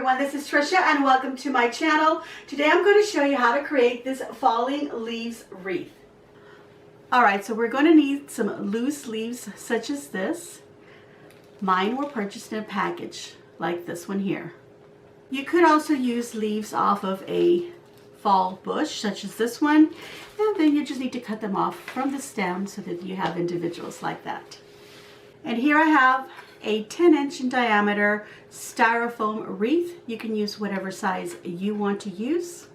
everyone, this is Trisha and welcome to my channel. Today I'm going to show you how to create this falling leaves wreath. Alright, so we're going to need some loose leaves such as this. Mine were purchased in a package like this one here. You could also use leaves off of a fall bush such as this one, and then you just need to cut them off from the stem so that you have individuals like that. And here I have a 10-inch in diameter styrofoam wreath. You can use whatever size you want to use.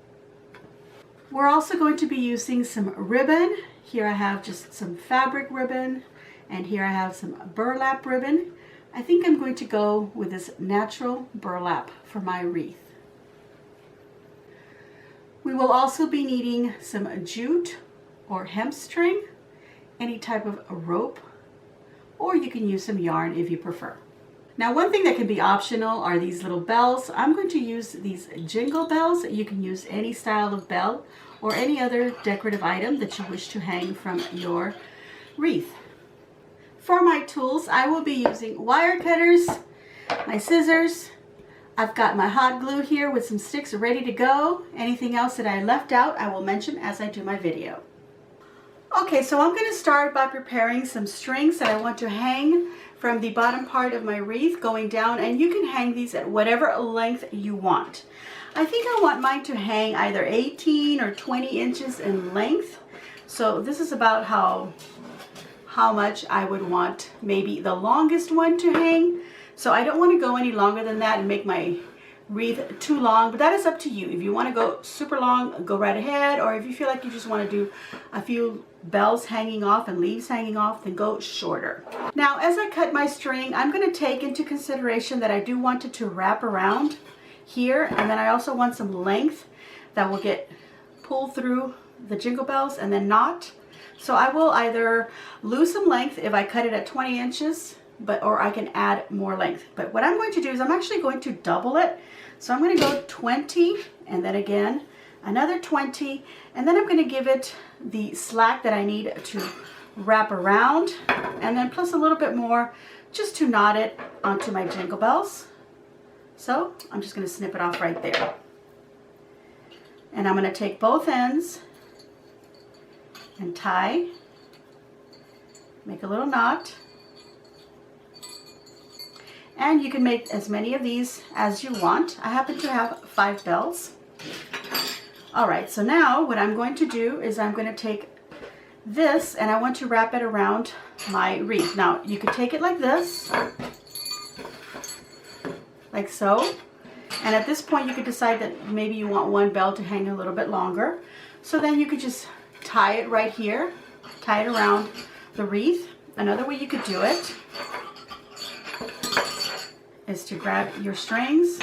We're also going to be using some ribbon. Here I have just some fabric ribbon, and here I have some burlap ribbon. I think I'm going to go with this natural burlap for my wreath. We will also be needing some jute or hemp string, any type of rope, or you can use some yarn if you prefer. Now, one thing that can be optional are these little bells. I'm going to use these jingle bells. You can use any style of bell or any other decorative item that you wish to hang from your wreath. For my tools, I will be using wire cutters, my scissors. I've got my hot glue here with some sticks ready to go. Anything else that I left out, I will mention as I do my video. Okay, so I'm going to start by preparing some strings that I want to hang from the bottom part of my wreath going down, and you can hang these at whatever length you want. I think I want mine to hang either 18 or 20 inches in length. So this is about how much I would want maybe the longest one to hang. So I don't want to go any longer than that and make my wreath too long, but that is up to you. If you want to go super long, go right ahead, or if you feel like you just want to do a few bells hanging off and leaves hanging off, then go shorter. Now, as I cut my string, I'm going to take into consideration that I do want it to wrap around here, and then I also want some length that will get pulled through the jingle bells and then not. So I will either lose some length if I cut it at 20 inches, or I can add more length. But what I'm going to do is I'm actually going to double it. So I'm going to go 20 and then again another 20, and then I'm going to give it the slack that I need to wrap around, and then plus a little bit more just to knot it onto my jingle bells. So I'm just going to snip it off right there. And I'm going to take both ends and tie, make a little knot. And you can make as many of these as you want. I happen to have 5 bells. All right, so now what I'm going to do is I'm going to take this and I want to wrap it around my wreath. Now, you could take it like this, like so. And at this point, you could decide that maybe you want one bell to hang a little bit longer. So then you could just tie it right here, tie it around the wreath. Another way you could do it is to grab your strings,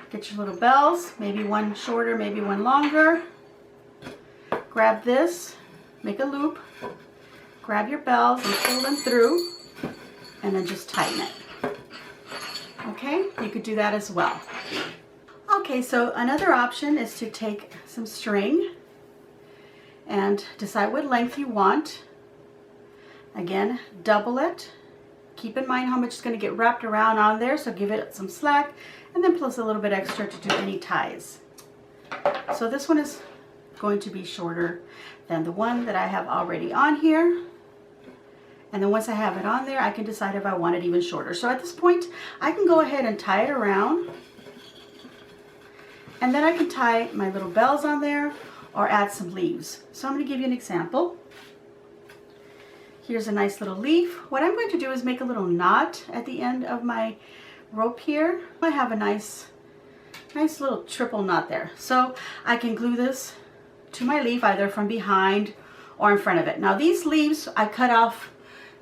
get your little bells, maybe one shorter, maybe one longer. Grab this, make a loop, grab your bells and pull them through, and then just tighten it. Okay, you could do that as well. Okay, so another option is to take some string and decide what length you want. Again, double it. Keep in mind how much is going to get wrapped around on there, so give it some slack, and then plus a little bit extra to do any ties. So this one is going to be shorter than the one that I have already on here. And then once I have it on there, I can decide if I want it even shorter. So at this point, I can go ahead and tie it around. And then I can tie my little bells on there or add some leaves. So I'm going to give you an example. Here's a nice little leaf. What I'm going to do is make a little knot at the end of my rope here. I have a nice little triple knot there. So I can glue this to my leaf either from behind or in front of it. Now these leaves, I cut off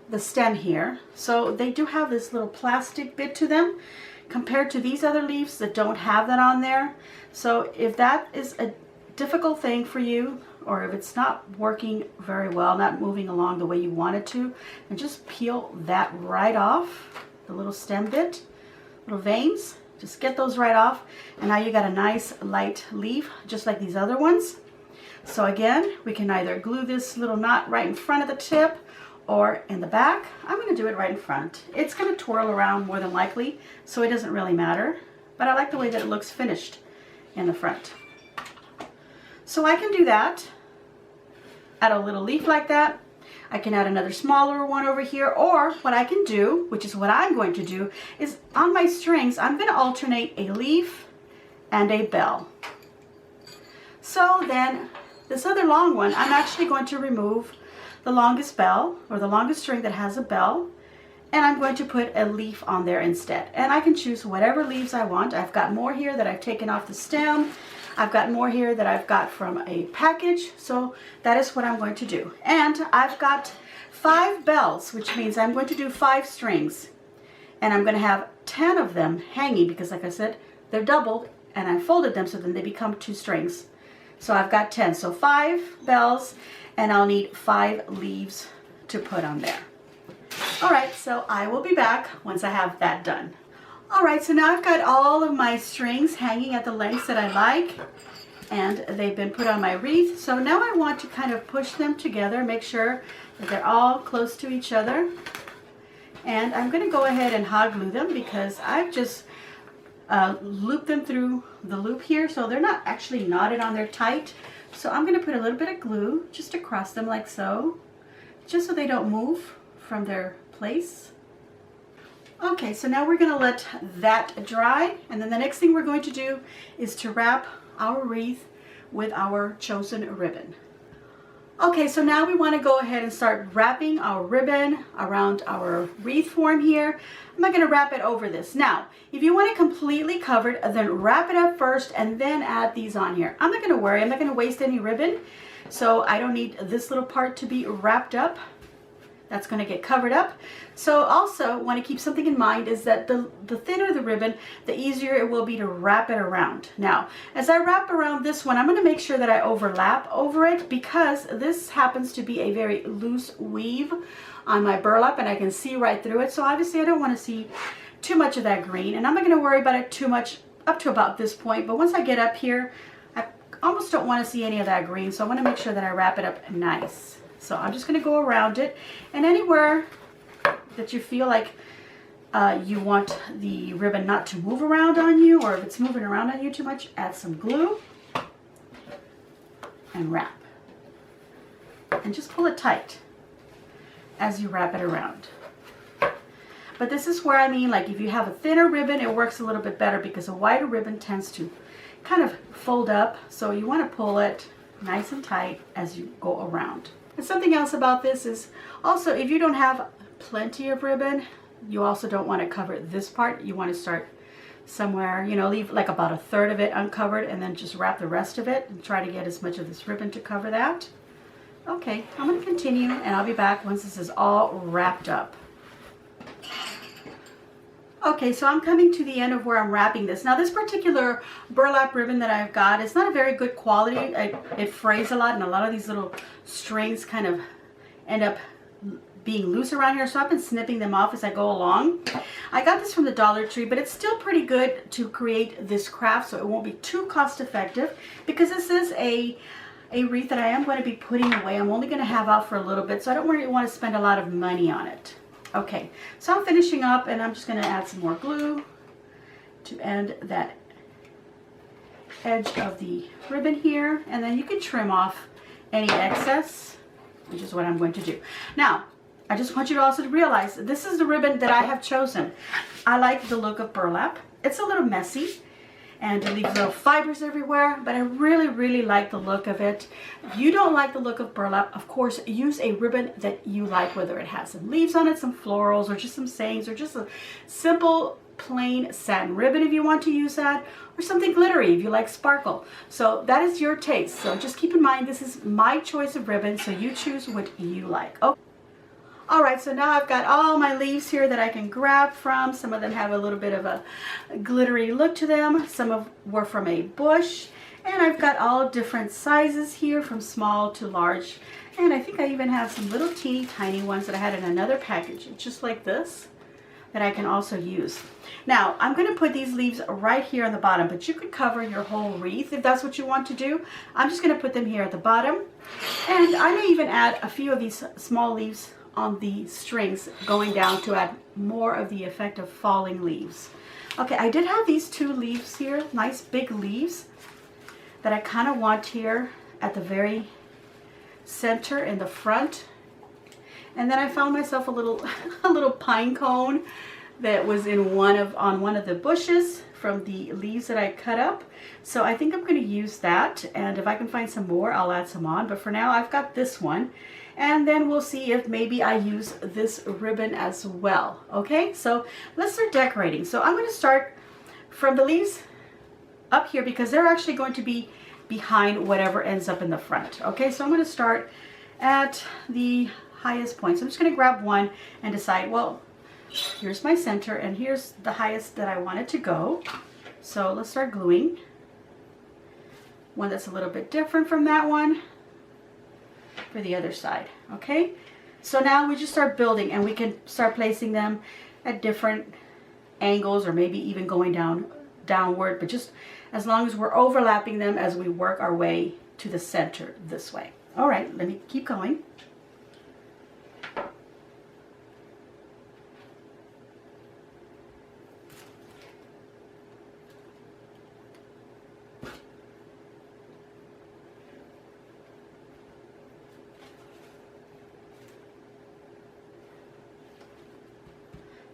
the stem here. So they do have this little plastic bit to them compared to these other leaves that don't have that on there. So if that is a difficult thing for you, or if it's not working very well, not moving along the way you want it to, and just peel that right off, the little stem bit, little veins, just get those right off, and now you got a nice light leaf, just like these other ones. So again, we can either glue this little knot right in front of the tip, or in the back. I'm going to do it right in front. It's going to twirl around more than likely, so it doesn't really matter. but I like the way that it looks finished in the front. So I can do that, add a little leaf like that. I can add another smaller one over here, or what I can do, which is what I'm going to do, is on my strings, I'm going to alternate a leaf and a bell. So then this other long one, I'm actually going to remove the longest bell, or the longest string that has a bell, and I'm going to put a leaf on there instead. And I can choose whatever leaves I want. I've got more here that I've taken off the stem. I've got more here that I've got from a package, so that is what I'm going to do. And I've got 5 bells, which means I'm going to do 5 strings. And I'm going to have 10 of them hanging because, like I said, they're doubled, and I folded them so then they become 2 strings. So I've got 10, so 5 bells, and I'll need 5 leaves to put on there. All right, so I will be back once I have that done. All right, so now I've got all of my strings hanging at the lengths that I like, and they've been put on my wreath. So now I want to kind of push them together, make sure that they're all close to each other. And I'm going to go ahead and hot glue them because I've just looped them through the loop here, so they're not actually knotted on there tight. So I'm going to put a little bit of glue just across them like so, just so they don't move from their place. Okay, so now we're going to let that dry, and then the next thing we're going to do is to wrap our wreath with our chosen ribbon. Okay, so now we want to go ahead and start wrapping our ribbon around our wreath form here. I'm not going to wrap it over this. Now, if you want it completely covered, then wrap it up first and then add these on here. I'm not going to worry. I'm not going to waste any ribbon, so I don't need this little part to be wrapped up. That's going to get covered up. So also want to keep something in mind is that the thinner the ribbon, the easier it will be to wrap it around. Now, as I wrap around this one, I'm going to make sure that I overlap over it because this happens to be a very loose weave on my burlap and I can see right through it. So obviously I don't want to see too much of that green, and I'm not going to worry about it too much up to about this point. But once I get up here, I almost don't want to see any of that green. So I want to make sure that I wrap it up nice. So I'm just going to go around it, and anywhere that you feel like you want the ribbon not to move around on you, or if it's moving around on you too much, add some glue and wrap. And just pull it tight as you wrap it around. But this is where I mean, like if you have a thinner ribbon, it works a little bit better because a wider ribbon tends to kind of fold up. So you want to pull it nice and tight as you go around. And something else about this is also if you don't have plenty of ribbon, you also don't want to cover this part. You want to start somewhere, you know, leave like about 1/3 of it uncovered and then just wrap the rest of it and try to get as much of this ribbon to cover that. Okay, I'm going to continue and I'll be back once this is all wrapped up. Okay, so I'm coming to the end of where I'm wrapping this. Now this particular burlap ribbon that I've got, it's not a very good quality. It frays a lot, and a lot of these little strings kind of end up being loose around here, so I've been snipping them off as I go along. I got this from the Dollar Tree, but it's still pretty good to create this craft, so it won't be too cost effective because this is a wreath that I am going to be putting away. I'm only going to have out for a little bit, so I don't really want to spend a lot of money on it. Okay, so I'm finishing up and I'm just going to add some more glue to end that edge of the ribbon here, and then you can trim off any excess, which is what I'm going to do. Now, I just want you to also realize this is the ribbon that I have chosen. I like the look of burlap. It's a little messy and it leaves little fibers everywhere, but I really, really like the look of it. If you don't like the look of burlap, of course, use a ribbon that you like, whether it has some leaves on it, some florals, or just some sayings, or just a simple plain satin ribbon if you want to use that, or something glittery if you like sparkle. So that is your taste. So just keep in mind, this is my choice of ribbon, so you choose what you like. Okay. All right, so now I've got all my leaves here that I can grab from. Some of them have a little bit of a glittery look to them. Some were from a bush. And I've got all different sizes here, from small to large. And I think I even have some little teeny tiny ones that I had in another package, just like this, that I can also use. Now, I'm going to put these leaves right here on the bottom, but you could cover your whole wreath if that's what you want to do. I'm just going to put them here at the bottom. And I may even add a few of these small leaves on the strings going down to add more of the effect of falling leaves. Okay, I did have these two leaves here, nice big leaves that I kind of want here at the very center in the front. And then I found myself a little a little pine cone that was in on one of the bushes from the leaves that I cut up. So I think I'm going to use that, and if I can find some more, I'll add some on. But for now, I've got this one, and then we'll see if maybe I use this ribbon as well. Okay, so let's start decorating. So I'm going to start from the leaves up here because they're actually going to be behind whatever ends up in the front. Okay, so I'm going to start at the highest point. So I'm just going to grab one and decide, well, here's my center and here's the highest that I want it to go. So let's start gluing one that's a little bit different from that one for the other side. Okay, so now we just start building, and we can start placing them at different angles, or maybe even going downward, but just as long as we're overlapping them as we work our way to the center this way. All right, let me keep going.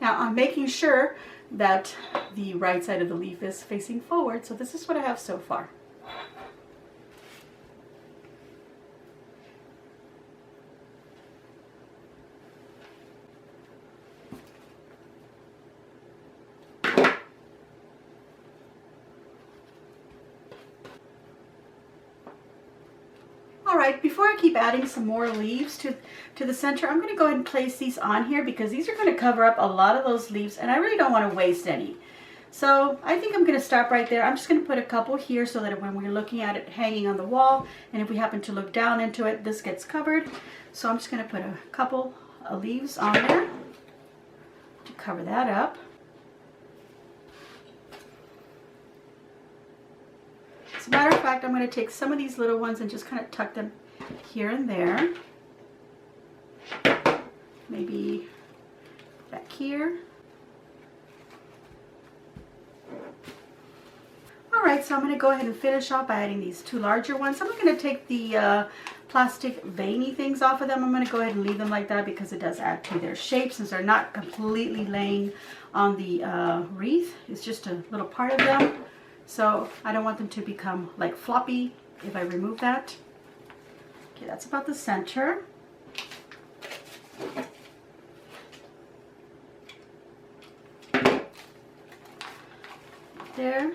Now I'm making sure that the right side of the leaf is facing forward, so this is what I have so far. All right, before I keep adding some more leaves to the center, I'm going to go ahead and place these on here because these are going to cover up a lot of those leaves, and I really don't want to waste any. So I think I'm going to stop right there. I'm just going to put a couple here so that when we're looking at it hanging on the wall, and if we happen to look down into it, this gets covered. So I'm just going to put a couple of leaves on there to cover that up. As a matter of fact, I'm going to take some of these little ones and just kind of tuck them here and there. Maybe back here. All right, so I'm going to go ahead and finish off by adding these two larger ones. I'm not going to take the plastic veiny things off of them. I'm going to go ahead and leave them like that because it does add to their shape, since they're not completely laying on the wreath. It's just a little part of them. So I don't want them to become like floppy if I remove that. Okay, that's about the center. There.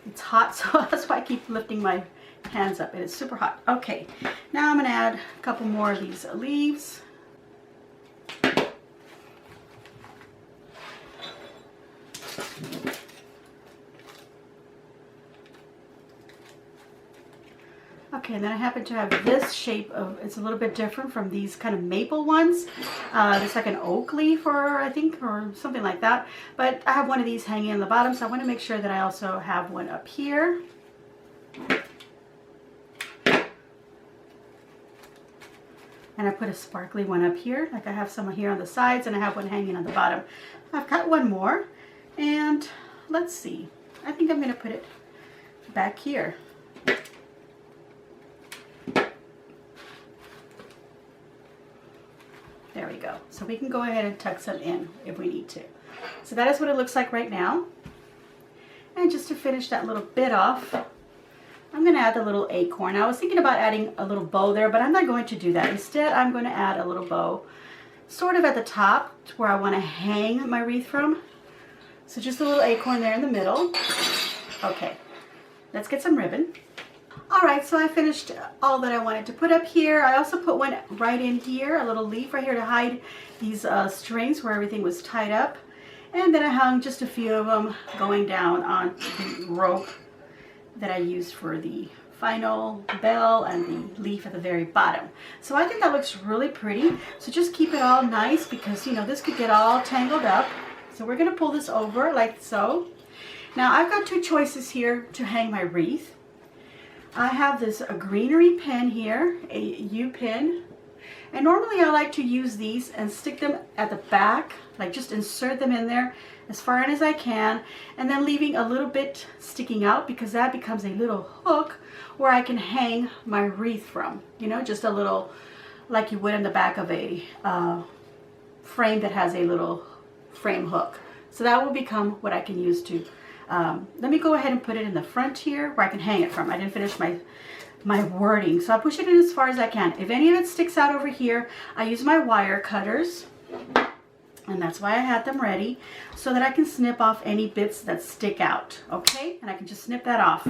It's hot, so that's why I keep lifting my hands up. It is super hot. Okay, now I'm going to add a couple more of these leaves. Okay, and then I happen to have this shape of, it's a little bit different from these kind of maple ones. It's like an oak leaf, or I think, or something like that. But I have one of these hanging on the bottom, so I want to make sure that I also have one up here. And I put a sparkly one up here, like I have some here on the sides, and I have one hanging on the bottom. I've got one more, and let's see. I think I'm going to put it back here. There we go. So we can go ahead and tuck some in if we need to. So that is what it looks like right now. And just to finish that little bit off, I'm going to add the little acorn. I was thinking about adding a little bow there, but I'm not going to do that. Instead, I'm going to add a little bow sort of at the top where I want to hang my wreath from. So just a little acorn there in the middle. Okay, let's get some ribbon. All right, so I finished all that I wanted to put up here. I also put one right in here, a little leaf right here to hide these strings where everything was tied up. And then I hung just a few of them going down on the rope that I used for the final bell and the leaf at the very bottom. So I think that looks really pretty. So just keep it all nice because, you know, this could get all tangled up. So we're going to pull this over like so. Now I've got two choices here to hang my wreath. I have this greenery pin here, a U pin, And normally I like to use these and stick them at the back, like just insert them in there as far in as I can, and then leaving a little bit sticking out because that becomes a little hook where I can hang my wreath from, you know, just a little, like you would in the back of a frame that has a little frame hook. So that will become what I can use to, let me go ahead and put it in the front here where I can hang it from. I didn't finish my wording, so I'll push it in as far as I can. If any of it sticks out over here, I use my wire cutters, and that's why I had them ready, so that I can snip off any bits that stick out, okay? And I can just snip that off.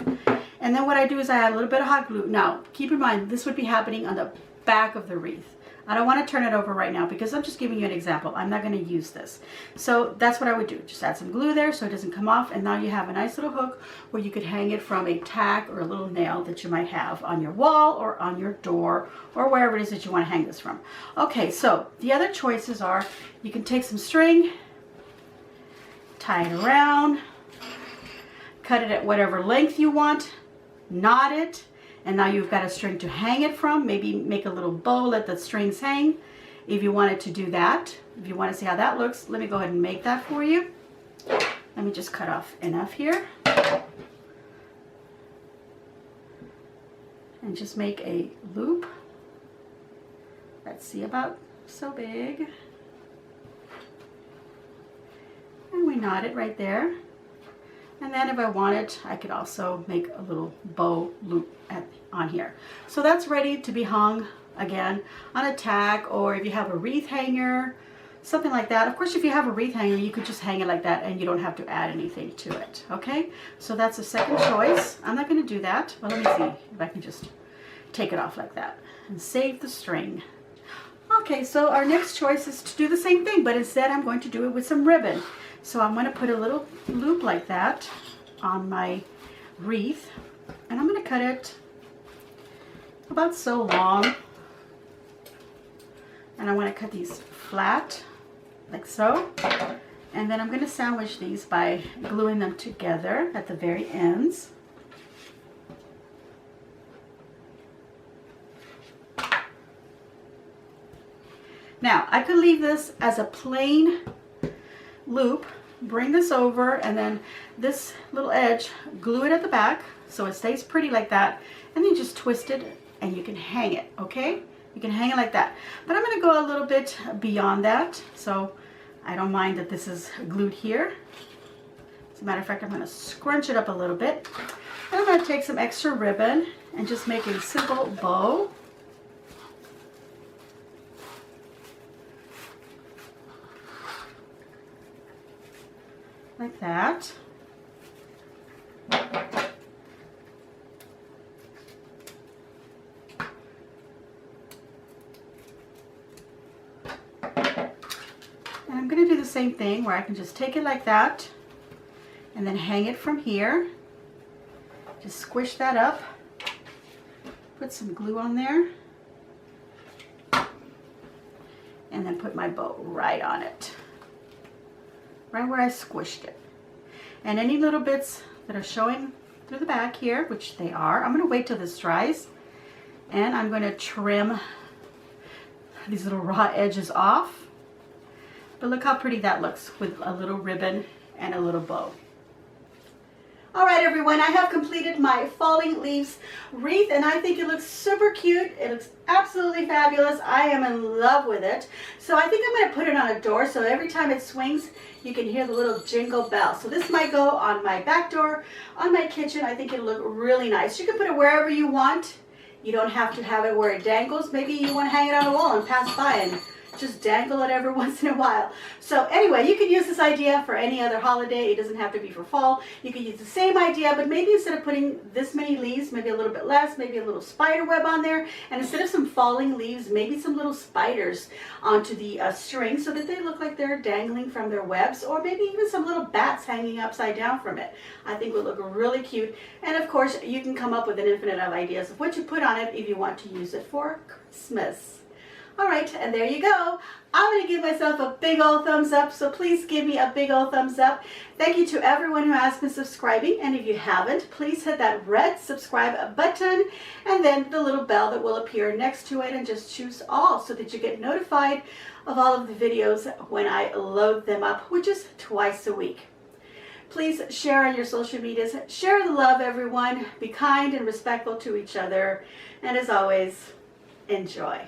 And then what I do is I add a little bit of hot glue. Now, keep in mind, this would be happening on the back of the wreath. I don't want to turn it over right now because I'm just giving you an example. I'm not going to use this. So that's what I would do. Just add some glue there so it doesn't come off. And now you have a nice little hook where you could hang it from a tack or a little nail that you might have on your wall or on your door or wherever it is that you want to hang this from. Okay, so the other choices are you can take some string, tie it around, cut it at whatever length you want, knot it, and now you've got a string to hang it from. Maybe make a little bow, let the strings hang. If you wanted to do that, if you want to see how that looks, let me go ahead and make that for you. Let me just cut off enough here. And just make a loop. Let's see, about so big. And we knot it right there. And then if I wanted, I could also make a little bow loop on here. So that's ready to be hung again on a tack, or if you have a wreath hanger, something like that. Of course, if you have a wreath hanger, you could just hang it like that and you don't have to add anything to it. Okay, so that's a second choice. I'm not going to do that, but let me see if I can just take it off like that and save the string. Okay, so our next choice is to do the same thing, but instead I'm going to do it with some ribbon. So I'm going to put a little loop like that on my wreath, and I'm going to cut it about so long. And I want to cut these flat, like so. And then I'm going to sandwich these by gluing them together at the very ends. Now, I could leave this as a plain loop, bring this over, and then this little edge, glue it at the back so it stays pretty like that, and then just twist it and you can hang it, okay? You can hang it like that. But I'm going to go a little bit beyond that, so I don't mind that this is glued here. As a matter of fact, I'm going to scrunch it up a little bit. And I'm going to take some extra ribbon and just make a simple bow. Like that. And I'm going to do the same thing where I can just take it like that and then hang it from here. Just squish that up. Put some glue on there. And then put my bow right on it. Right where I squished it. And any little bits that are showing through the back here, which they are, I'm going to wait till this dries, and I'm going to trim these little raw edges off. But look how pretty that looks with a little ribbon and a little bow. All right, everyone, I have completed my falling leaves wreath, and I think it looks super cute. It looks absolutely fabulous. I am in love with it. So I think I'm going to put it on a door so every time it swings, you can hear the little jingle bell. So this might go on my back door, on my kitchen. I think it'll look really nice. You can put it wherever you want. You don't have to have it where it dangles. Maybe you want to hang it on a wall and pass by and just dangle it every once in a while. So anyway, you can use this idea for any other holiday. It doesn't have to be for fall. You can use the same idea, but maybe instead of putting this many leaves, maybe a little bit less, maybe a little spider web on there, and instead of some falling leaves, maybe some little spiders onto the string so that they look like they're dangling from their webs, or maybe even some little bats hanging upside down from it. I think would look really cute. And of course, you can come up with an infinite of ideas of what you put on it if you want to use it for Christmas. All right, and there you go. I'm going to give myself a big old thumbs up, so please give me a big old thumbs up. Thank you to everyone who has been subscribing, and if you haven't, please hit that red subscribe button and then the little bell that will appear next to it, and just choose all so that you get notified of all of the videos when I load them up, which is twice a week. Please share on your social medias. Share the love, everyone. Be kind and respectful to each other. And as always, enjoy.